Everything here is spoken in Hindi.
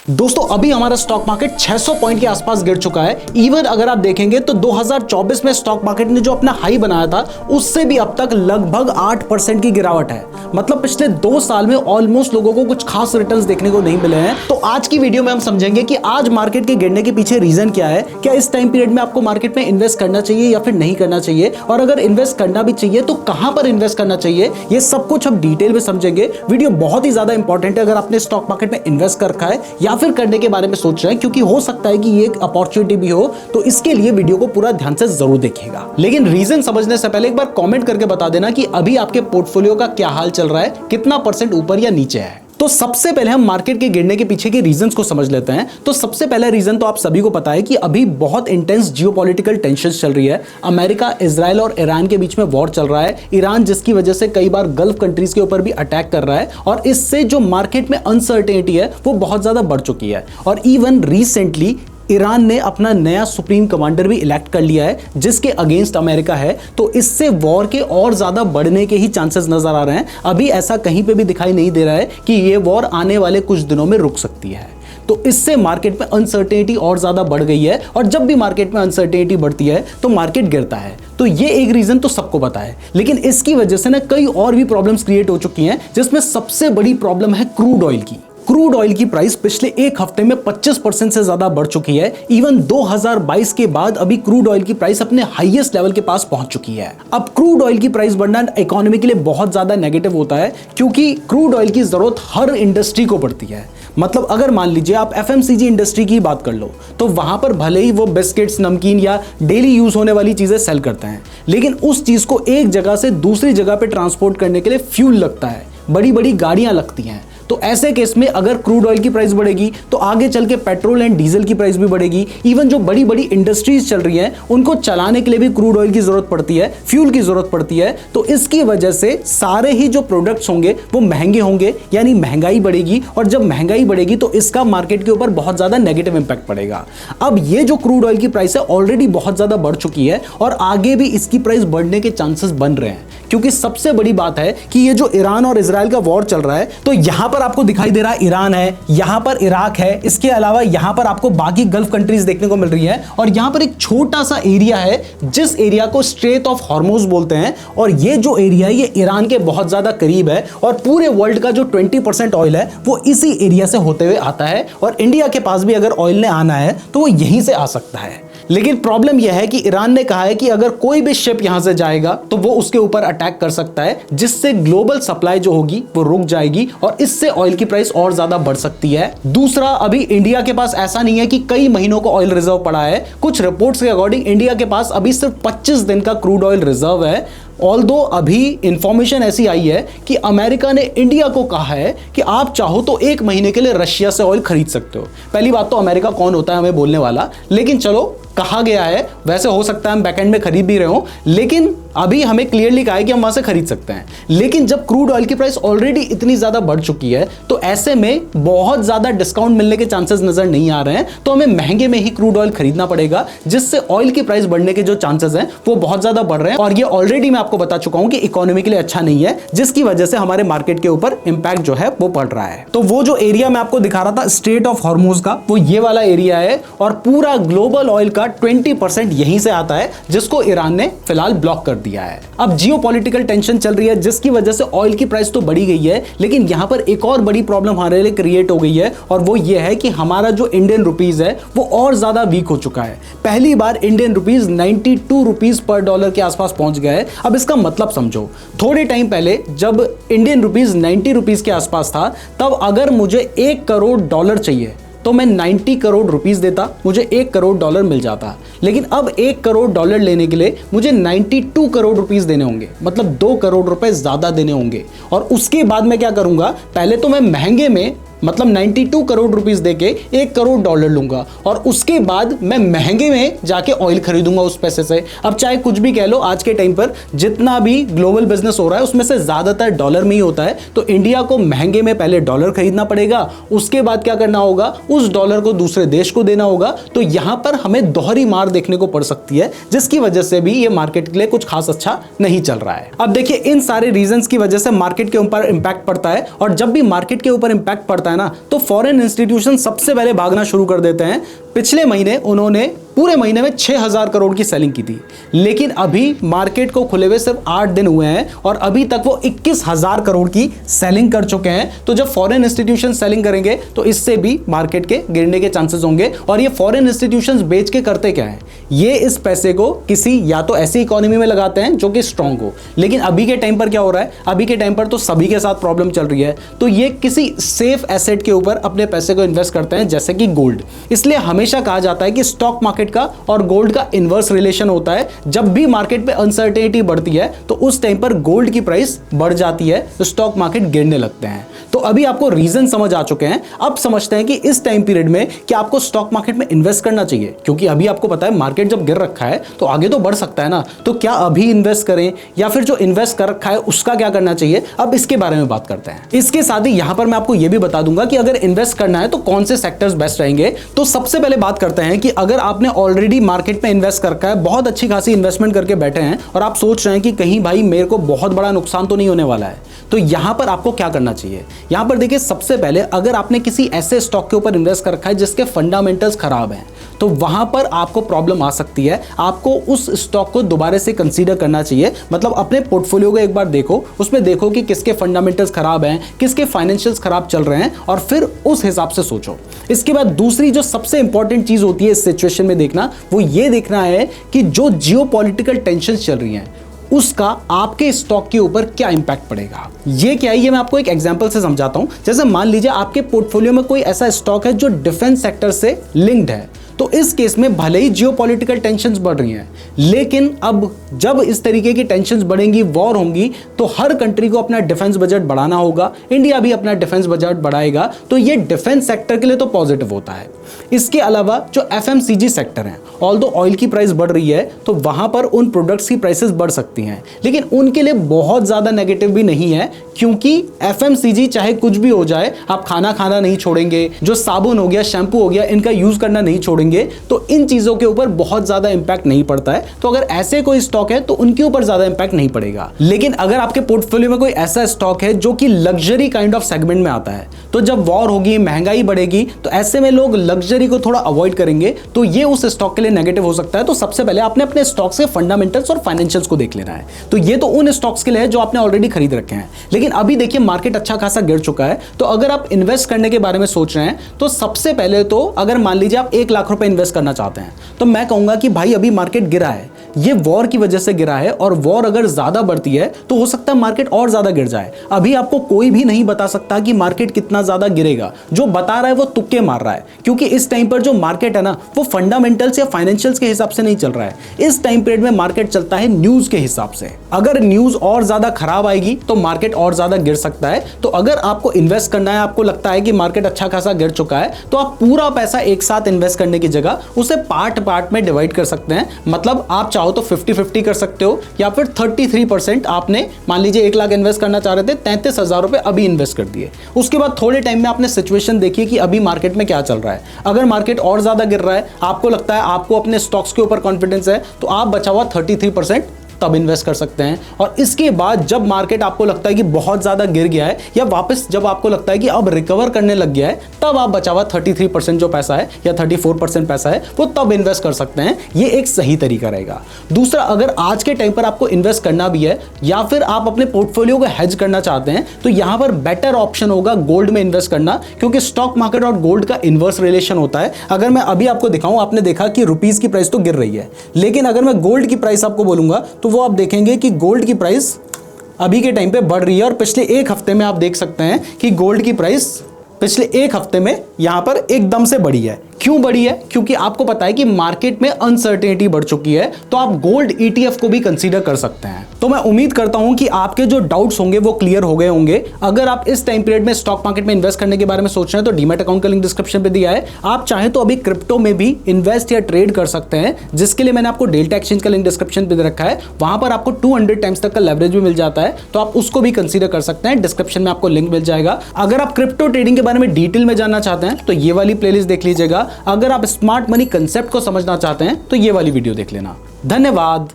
दोस्तों अभी हमारा स्टॉक मार्केट 600 पॉइंट के आसपास गिर चुका है। इवन अगर आप देखेंगे तो 2024 में स्टॉक मार्केट ने जो अपना हाई बनाया था उससे भी अब तक लगभग 8% की गिरावट है। मतलब पिछले 2 साल में ऑलमोस्ट लोगों को कुछ खास रिटर्न्स देखने को नहीं मिले हैं। तो आज की वीडियो में हम समझेंगे कि आज मार्केट के गिरने के पीछे रीजन क्या है, क्या इस टाइम पीरियड में आपको मार्केट में इन्वेस्ट करना चाहिए या फिर नहीं करना चाहिए, और अगर इन्वेस्ट करना भी चाहिए तो कहां पर इन्वेस्ट करना चाहिए, ये सब कुछ हम डिटेल में समझेंगे। वीडियो बहुत ही ज्यादा इंपॉर्टेंट है अगर आपने स्टॉक मार्केट में इन्वेस्ट कर रखा है या फिर करने के बारे में सोच रहे हैं, क्योंकि हो सकता है कि ये एक अपॉर्चुनिटी भी हो। तो इसके लिए वीडियो को पूरा ध्यान से जरूर देखिएगा। लेकिन रीजन समझने से पहले एक बार कमेंट करके बता देना कि अभी आपके पोर्टफोलियो का क्या हाल चल रहा है, कितना परसेंट ऊपर या नीचे है। तो सबसे पहले हम मार्केट के गिरने के पीछे के रीजंस को समझ लेते हैं। तो सबसे पहला रीजन तो आप सभी को पता है कि अभी बहुत इंटेंस जियोपॉलिटिकल टेंशंस चल रही है। अमेरिका, इजराइल और ईरान के बीच में वॉर चल रहा है। ईरान जिसकी वजह से कई बार गल्फ कंट्रीज के ऊपर भी अटैक कर रहा है, और इससे जो मार्केट में अनसर्टेनिटी है वो बहुत ज्यादा बढ़ चुकी है। और इवन रिसेंटली ईरान ने अपना नया सुप्रीम कमांडर भी इलेक्ट कर लिया है जिसके अगेंस्ट अमेरिका है। तो इससे वॉर के और ज्यादा बढ़ने के ही चांसेस नजर आ रहे हैं। अभी ऐसा कहीं पे भी दिखाई नहीं दे रहा है कि ये वॉर आने वाले कुछ दिनों में रुक सकती है। तो इससे मार्केट में अनसर्टेनिटी और ज्यादा बढ़ गई है, और जब भी मार्केट में अनसर्टेनिटी बढ़ती है तो मार्केट गिरता है। तो ये एक रीजन तो सबको पता है, लेकिन इसकी वजह से ना कई और भी प्रॉब्लम्स क्रिएट हो चुकी हैं, जिसमें सबसे बड़ी प्रॉब्लम है क्रूड ऑयल की। क्रूड ऑयल की प्राइस पिछले एक हफ्ते में 25% से ज्यादा बढ़ चुकी है। इवन 2022 के बाद अभी क्रूड ऑयल की प्राइस अपने हाईएस्ट लेवल के पास पहुंच चुकी है। अब क्रूड ऑयल की प्राइस बढ़ना इकोनॉमी के लिए बहुत ज्यादा नेगेटिव होता है, क्योंकि क्रूड ऑयल की जरूरत हर इंडस्ट्री को पड़ती है। मतलब अगर मान लीजिए आप एफएमसीजी इंडस्ट्री की बात कर लो, तो वहां पर भले ही वो बिस्किट्स, नमकीन या डेली यूज होने वाली चीजें सेल करते हैं, लेकिन उस चीज को एक जगह से दूसरी जगह पे ट्रांसपोर्ट करने के लिए फ्यूल लगता है, बड़ी बड़ी गाड़ियां लगती हैं। तो ऐसे केस में अगर क्रूड ऑयल की प्राइस बढ़ेगी तो आगे चल के पेट्रोल एंड डीजल की प्राइस भी बढ़ेगी। इवन जो बड़ी बड़ी इंडस्ट्रीज चल रही हैं उनको चलाने के लिए भी क्रूड ऑयल की जरूरत पड़ती है, फ्यूल की जरूरत पड़ती है। तो इसकी वजह से सारे ही जो प्रोडक्ट्स होंगे वो महंगे होंगे, यानी महंगाई बढ़ेगी, और जब महंगाई बढ़ेगी तो इसका मार्केट के ऊपर बहुत ज्यादा नेगेटिव इंपैक्ट पड़ेगा। अब ये जो क्रूड ऑयल की प्राइस है ऑलरेडी बहुत ज्यादा बढ़ चुकी है, और आगे भी इसकी प्राइस बढ़ने के चांसेस बन रहे हैं, क्योंकि सबसे बड़ी बात है कि ये जो ईरान और इजराइल का वॉर चल रहा है, तो यहां पर आपको दिखाई दे रहा है ईरान है, यहां पर इराक है, इसके अलावा यहां पर आपको बाकी गल्फ कंट्रीज देखने को मिल रही है, और यहां पर एक छोटा सा एरिया है जिस एरिया को स्ट्रेट ऑफ हॉर्मुज बोलते हैं। और ये जो एरिया है ये ईरान के बहुत ज्यादा करीब है, और पूरे वर्ल्ड का जो 20% ऑयल है वो इसी एरिया से होते हुए आता है। और इंडिया के पास भी अगर ऑयल ने आना है तो वो यहीं से आ सकता है। लेकिन प्रॉब्लम यह है कि ईरान ने कहा है कि अगर कोई भी शिप यहां से जाएगा तो वो उसके ऊपर अटैक कर सकता है, जिससे ग्लोबल सप्लाई जो होगी वो रुक जाएगी, और इससे ऑयल की प्राइस और ज्यादा बढ़ सकती है। दूसरा, अभी इंडिया के पास ऐसा नहीं है कि कई महीनों को ऑयल रिजर्व पड़ा है। कुछ रिपोर्ट्स के अकॉर्डिंग इंडिया के पास अभी सिर्फ 25 दिन का क्रूड ऑयल रिजर्व है। ऑल्दो अभी इंफॉर्मेशन ऐसी आई है कि अमेरिका ने इंडिया को कहा है कि आप चाहो तो 1 महीने के लिए रशिया से ऑयल खरीद सकते हो। पहली बात तो अमेरिका कौन होता है हमें बोलने वाला, लेकिन चलो कहा गया है। वैसे हो सकता है हम बैकएंड में खरीद भी रहे हो, लेकिन अभी हमें क्लियरली कहा है कि हम वहां से खरीद सकते हैं। लेकिन जब क्रूड ऑयल की प्राइस ऑलरेडी इतनी ज्यादा बढ़ चुकी है तो ऐसे में बहुत ज्यादा डिस्काउंट मिलने के चांसेस नजर नहीं आ रहे हैं। तो हमें महंगे में ही क्रूड ऑयल खरीदना पड़ेगा, जिससे ऑयल की प्राइस बढ़ने के जो चांसेस हैं वो बहुत ज्यादा बढ़ रहे हैं। और ये ऑलरेडी मैं आपको बता चुका हूं कि इकोनॉमी के लिए अच्छा नहीं है, जिसकी वजह से हमारे मार्केट के ऊपर इंपैक्ट जो है वो पड़ रहा है। तो वो जो एरिया मैं आपको दिखा रहा था स्ट्रेट ऑफ हॉर्मुज का, वो ये वाला एरिया है, और पूरा ग्लोबल ऑयल का 20% यहीं से आता है, जिसको ईरान ने फिलहाल ब्लॉक कर दिया है। अब जियोपॉलिटिकल टेंशन चल रही है जिसकी वजह से ऑयल की प्राइस तो बढ़ी गई है, लेकिन यहां पर एक और बड़ी प्रॉब्लम हमारे लिए क्रिएट हो गई है, और वो ये है कि हमारा जो इंडियन रुपीज है वो और ज्यादा वीक हो चुका है। पहली बार Indian rupees 92 rupees per dollar के आसपास पहुंच गया है। अब इसका मतलब समझो, थोड़े टाइम पहले जब इंडियन रुपीज 90 रुपीज के आसपास था, तब अगर मुझे 1 करोड़ डॉलर चाहिए तो मैं 90 करोड़ रुपीस देता, मुझे 1 करोड़ डॉलर मिल जाता। लेकिन अब 1 करोड़ डॉलर लेने के लिए मुझे 92 करोड़ रुपीस देने होंगे, मतलब 2 करोड़ रुपए ज्यादा देने होंगे। और उसके बाद मैं क्या करूंगा, पहले तो मैं महंगे में मतलब 92 करोड़ रुपीस देके 1 करोड़ डॉलर लूंगा, और उसके बाद मैं महंगे में जाके ऑयल खरीदूंगा उस पैसे से। अब चाहे कुछ भी कह लो, आज के टाइम पर जितना भी ग्लोबल बिजनेस हो रहा है उसमें से ज्यादातर डॉलर में ही होता है। तो इंडिया को महंगे में पहले डॉलर खरीदना पड़ेगा, उसके बाद क्या करना होगा, उस डॉलर को दूसरे देश को देना होगा। तो यहां पर हमें दोहरी मार देखने को पड़ सकती है, जिसकी वजह से भी ये मार्केट के लिए कुछ खास अच्छा नहीं चल रहा है। अब देखिए, इन सारे रीजंस की वजह से मार्केट के ऊपर इंपैक्ट पड़ता है, और जब भी मार्केट के ऊपर इंपैक्ट पड़ता है है ना, तो फॉरेन इंस्टीट्यूशन सबसे पहले भागना शुरू कर देते हैं। पिछले महीने उन्होंने पूरे महीने में 6000 करोड़ की सेलिंग की थी, लेकिन अभी मार्केट को खुले हुए सिर्फ 8 दिन हुए हैं और अभी तक वो 21000 करोड़ की सेलिंग कर चुके हैं। तो जब फॉरेन इंस्टीट्यूशन सेलिंग करेंगे तो इससे भी मार्केट के गिरने के चांसेस होंगे। और ये फॉरेन इंस्टीट्यूशंस बेच के करते क्या है, ये इस पैसे को किसी या तो ऐसी इकोनॉमी में लगाते हैं जो कि स्ट्रांग हो। लेकिन अभी के टाइम पर क्या हो रहा है, अभी के टाइम पर तो सभी के साथ प्रॉब्लम चल रही है, तो ये किसी सेफ एसेट के ऊपर अपने पैसे को इन्वेस्ट करते हैं, जैसे कि गोल्ड। इसलिए हमेशा कहा जाता है कि स्टॉक मार्केट का और गोल्ड का इनवर्स रिलेशन होता है। जब भी मार्केट पे अनसर्टेनिटी बढ़ती है तो उस टाइम पर गोल्ड की प्राइस बढ़ जाती है, तो स्टॉक मार्केट गिरने लगते हैं। तो अभी आपको रीजन समझ आ चुके हैं। अब समझते हैं कि इस टाइम पीरियड में क्या आपको स्टॉक मार्केट में इन्वेस्ट करना चाहिए, क्योंकि अभी आपको पता है मार्केट जब गिर रखा है तो आगे तो बढ़ सकता है ना। तो क्या अभी इन्वेस्ट करें या फिर जो इन्वेस्ट कर रखा है उसका क्या करना चाहिए, अब इसके बारे में बात करते हैं। इसके साथ ही यहां पर मैं आपको यह भी बता दूंगा कि अगर इन्वेस्ट करना है तो कौन से सेक्टर्स बेस्ट रहेंगे। तो सबसे पहले बात करते हैं कि अगर आपने ऑलरेडी मार्केट में इन्वेस्ट कर रखा है, बहुत अच्छी खासी इन्वेस्टमेंट करके बैठे हैं और आप सोच रहे हैं कि कहीं भाई मेरे को बहुत बड़ा नुकसान तो नहीं होने वाला है, तो यहां पर आपको क्या करना चाहिए। यहां पर देखिए, सबसे पहले अगर आपने किसी ऐसे स्टॉक के ऊपर इन्वेस्ट कर रखा है जिसके फंडामेंटल्स खराब हैं, तो वहां पर आपको प्रॉब्लम आ सकती है। आपको उस स्टॉक को दोबारा से कंसीडर करना चाहिए। मतलब अपने पोर्टफोलियो को एक बार देखो, उसमें देखो कि किसके फंडामेंटल्स खराब हैं, किसके फाइनेंशियल्स खराब चल रहे हैं, और फिर उस हिसाब से सोचो। इसके बाद दूसरी जो सबसे इंपॉर्टेंट चीज होती है इस सिचुएशन में देखना, वो ये देखना है कि जो जियोपॉलिटिकल टेंशन चल रही हैं उसका आपके स्टॉक के ऊपर क्या इंपैक्ट पड़ेगा। ये क्या है, ये मैं आपको एक एग्जांपल से समझाता हूं। जैसे मान लीजिए आपके पोर्टफोलियो में कोई ऐसा स्टॉक है जो डिफेंस सेक्टर से लिंक्ड है, तो इस केस में भले ही जियोपॉलिटिकल टेंशन्स बढ़ रही हैं, लेकिन अब जब इस तरीके की टेंशन्स बढ़ेंगी, वॉर होंगी, तो हर कंट्री को अपना डिफेंस बजट बढ़ाना होगा। इंडिया भी अपना डिफेंस बजट बढ़ाएगा, तो ये डिफेंस सेक्टर के लिए तो पॉजिटिव होता है। इसके अलावा जो एफएमसीजी सेक्टर है, ऑल्दो ऑयल की प्राइस बढ़ रही है तो वहां पर उन प्रोडक्ट्स की प्राइसेस बढ़ सकती हैं, लेकिन उनके लिए बहुत ज्यादा नेगेटिव भी नहीं है, क्योंकि एफएमसीजी चाहे कुछ भी हो जाए, आप खाना खाना नहीं छोड़ेंगे, जो साबुन हो गया, शैम्पू हो गया, इनका यूज करना नहीं छोड़ेंगे, तो इन चीजों के ऊपर बहुत ज्यादा इंपैक्ट नहीं पड़ता है। तो अगर ऐसे कोई स्टॉक है तो उनके ऊपर ज्यादा इंपैक्ट नहीं पड़ेगा। लेकिन अगर आपके पोर्टफोलियो में कोई ऐसा स्टॉक है जो कि लग्जरी काइंड ऑफ सेगमेंट में आता है, तो जब वॉर होगी, महंगाई बढ़ेगी, तो ऐसे में लोग लग्जरी को थोड़ा अवॉइड करेंगे, तो ये उस स्टॉक के लिए नेगेटिव हो सकता है। तो सबसे पहले आपने अपने स्टॉक्स के फंडामेंटल्स और फाइनेंशियल्स को देख लेना है। तो ये तो उन स्टॉक्स के लिए है जो आपने ऑलरेडी खरीद रखे हैं। लेकिन अभी देखिए मार्केट अच्छा खासा गिर चुका है, तो अगर आप इन्वेस्ट करने के बारे में सोच रहे हैं, तो सबसे पहले तो अगर मान लीजिए आप 1 लाख रुपए इन्वेस्ट करना चाहते हैं, तो मैं कहूंगा कि भाई अभी मार्केट गिरा है, ये वॉर की वजह से गिरा है, और वॉर अगर ज्यादा बढ़ती है तो हो सकता है मार्केट और ज्यादा गिर जाए। अभी आपको कोई भी नहीं बता सकता कि मार्केट कितना ज्यादा गिरेगा, जो बता रहा है वो तुक्के मार रहा है, क्योंकि इस टाइम पर जो मार्केट है ना, वो फंडामेंटल्स या फाइनेंशियल्स के हिसाब से नहीं चल रहा है। इस टाइम पीरियड में मार्केट चलता है न्यूज के हिसाब से। अगर न्यूज और ज्यादा खराब आएगी तो मार्केट और ज्यादा गिर सकता है। तो अगर आपको इन्वेस्ट करना है, आपको लगता है कि मार्केट अच्छा खासा गिर चुका है, तो आप पूरा पैसा एक साथ इन्वेस्ट करने की जगह उसे पार्ट पार्ट में डिवाइड कर सकते हैं। मतलब आप चाहो तो 50-50 कर सकते हो, या फिर 33% आपने मान लीजिए 1 लाख इन्वेस्ट करना चाह रहे थे, 33,000 रुपए अभी इन्वेस्ट कर दिए। उसके बाद थोड़े टाइम में आपने सिचुएशन देखी कि अभी मार्केट में क्या चल रहा है। अगर मार्केट और ज्यादा गिर रहा है, आपको लगता है, आपको अपने स्टॉक्स के ऊपर कॉन्फिडेंस है, तो आप बचा हुआ 33% तब इन्वेस्ट कर सकते हैं। और इसके बाद जब मार्केट आपको लगता है कि बहुत ज्यादा गिर गया है, या वापस जब आपको लगता है कि अब रिकवर करने लग गया है, तब आप बचा हुआ 33% जो पैसा है या 34% पैसा है, वो तब इन्वेस्ट कर सकते हैं। ये एक सही तरीका रहेगा। दूसरा, अगर आज के टाइम पर आपको इन्वेस्ट करना भी है या फिर आप अपने पोर्टफोलियो को हेज करना चाहते हैं, तो यहां पर बेटर ऑप्शन होगा गोल्ड में इन्वेस्ट करना, क्योंकि स्टॉक मार्केट और गोल्ड का इन्वर्स रिलेशन होता है। अगर मैं अभी आपको दिखाऊं, आपने देखा कि रुपीस की प्राइस तो गिर रही है, लेकिन अगर मैं गोल्ड की प्राइस आपको बोलूंगा तो वो आप देखेंगे कि गोल्ड की प्राइस अभी के टाइम पे बढ़ रही है। और पिछले 1 हफ्ते में आप देख सकते हैं कि गोल्ड की प्राइस पिछले 1 हफ्ते में यहां पर एकदम से बढ़ी है। क्यों बढ़ी है? क्योंकि आपको पता है कि मार्केट में अनसर्टेनिटी बढ़ चुकी है, तो आप गोल्ड ETF को भी कंसीडर कर सकते हैं। तो मैं उम्मीद करता हूं कि आपके जो डाउट्स होंगे वो क्लियर हो गए होंगे। अगर आप इस टाइम पीरियड में स्टॉक मार्केट में इन्वेस्ट करने के बारे में सोच रहे हैं, तो डीमैट अकाउंट का लिंक डिस्क्रिप्शन पे दिया है। आप चाहें तो अभी क्रिप्टो में भी इन्वेस्ट या ट्रेड कर सकते हैं, जिसके लिए मैंने आपको डेल्टा एक्सचेंज का लिंक डिस्क्रिप्शन पे दे रखा है। वहां पर आपको 200 टाइम्स तक का लेवरेज भी मिल जाता है, तो आप उसको भी कंसीडर कर सकते हैं। डिस्क्रिप्शन में आपको लिंक मिल जाएगा। अगर आप क्रिप्टो ट्रेडिंग के बारे में डिटेल में जानना चाहते हैं तो ये वाली प्लेलिस्ट देख लीजिएगा। अगर आप स्मार्ट मनी कंसेप्ट को समझना चाहते हैं तो ये वाली वीडियो देख लेना। धन्यवाद।